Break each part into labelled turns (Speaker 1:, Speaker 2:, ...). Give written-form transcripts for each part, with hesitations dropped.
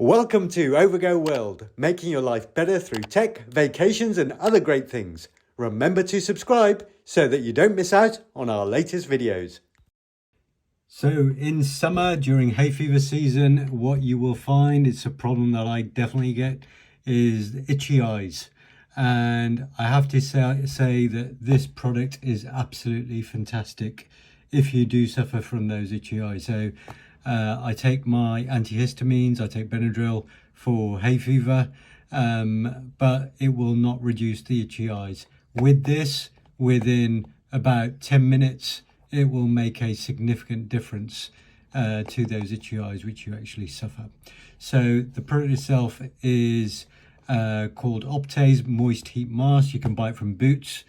Speaker 1: Welcome to Overgo World, making your life better through tech, vacations and other great things. Remember to subscribe so that you don't miss out on our latest videos. So in summer, during hay fever season, what you will find, it's a problem that I definitely get, is itchy eyes. And I have to say that this product is absolutely fantastic if you do suffer from those itchy eyes. So I take my antihistamines, I take Benadryl for hay fever, but it will not reduce the itchy eyes. With this, within about 10 minutes, it will make a significant difference to those itchy eyes which you actually suffer. So the product itself is called Optase Moist Heat Mask. You can buy it from Boots.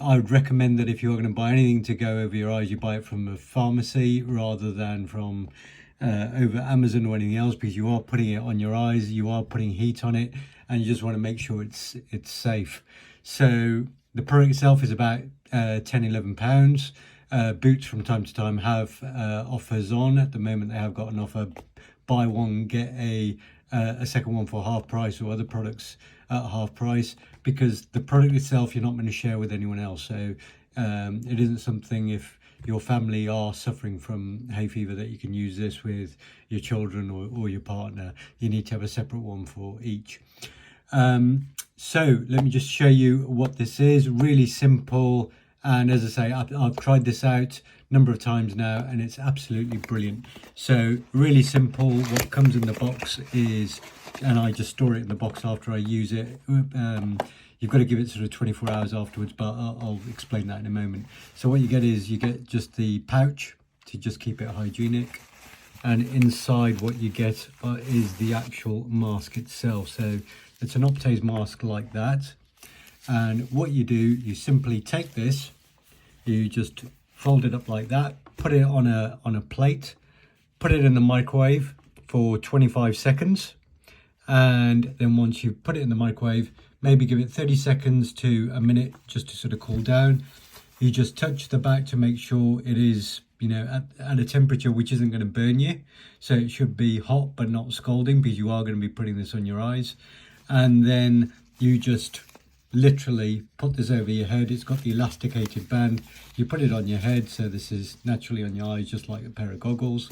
Speaker 1: I would recommend that if you're going to buy anything to go over your eyes, you buy it from a pharmacy rather than from over Amazon or anything else, because you are putting it on your eyes, you are putting heat on it, and you just want to make sure it's safe. So the product itself is about £10–11. Boots from time to time have offers on. At the moment they have got an offer, buy one get a second one for half price, or other products at half price, because the product itself you're not going to share with anyone else. So it isn't something, if your family are suffering from hay fever, that you can use this with your children or your partner. You need to have a separate one for each. So let me just show you what this is. Really simple, and as I say, I've tried this out a number of times now and it's absolutely brilliant. So really simple. What comes in the box is, and I just store it in the box after I use it. You've got to give it sort of 24 hours afterwards, but I'll explain that in a moment. So what you get is, you get just the pouch to just keep it hygienic, and inside what you get is the actual mask itself. So it's an Optase mask like that, and what you do, you simply take this, you just fold it up like that, put it on a plate, put it in the microwave for 25 seconds, and then once you put it in the microwave, maybe give it 30 seconds to a minute just to sort of cool down. You just touch the back to make sure it is, you know, at a temperature which isn't going to burn you. So it should be hot but not scalding, because you are going to be putting this on your eyes. And then you just literally put this over your head. It's got the elasticated band. You put it on your head, so this is naturally on your eyes, just like a pair of goggles.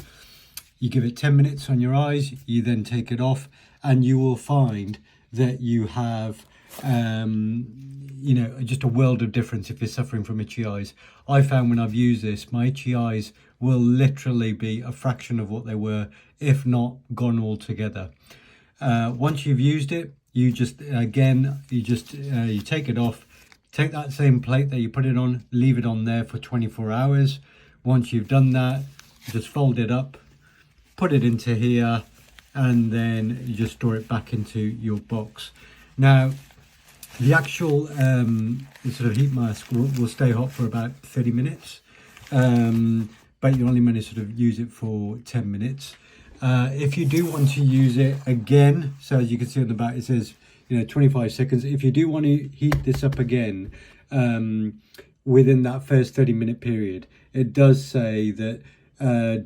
Speaker 1: You give it 10 minutes on your eyes, you then take it off, and you will find that you have you know, just a world of difference if you're suffering from itchy eyes. I found when I've used this, my itchy eyes will literally be a fraction of what they were, if not gone altogether. Once you've used it, you just you take it off, take that same plate that you put it on, leave it on there for 24 hours. Once you've done that, just fold it up, put it into here, and then you just store it back into your box. Now the actual sort of heat mask will stay hot for about 30 minutes, but you only manage to sort of use it for 10 minutes. If you do want to use it again, so as you can see on the back it says, you know, 25 seconds. If you do want to heat this up again within that first 30-minute period, it does say that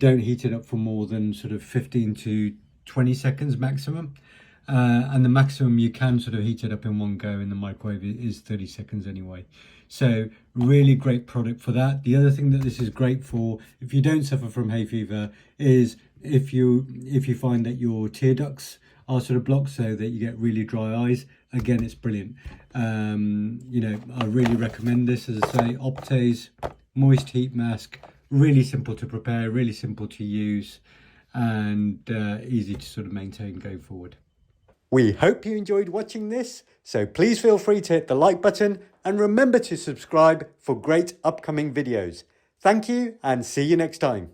Speaker 1: don't heat it up for more than sort of 15 to 20 seconds maximum. And the maximum you can sort of heat it up in one go in the microwave is 30 seconds anyway. So really great product for that. The other thing that this is great for, if you don't suffer from hay fever, is if you find that your tear ducts are sort of blocked, so that you get really dry eyes. Again, it's brilliant. You know, I really recommend this. As I say, Optase Moist Heat Mask, really simple to prepare, really simple to use, and easy to sort of maintain going forward. We hope you enjoyed watching this, so please feel free to hit the like button and remember to subscribe for great upcoming videos. Thank you and see you next time.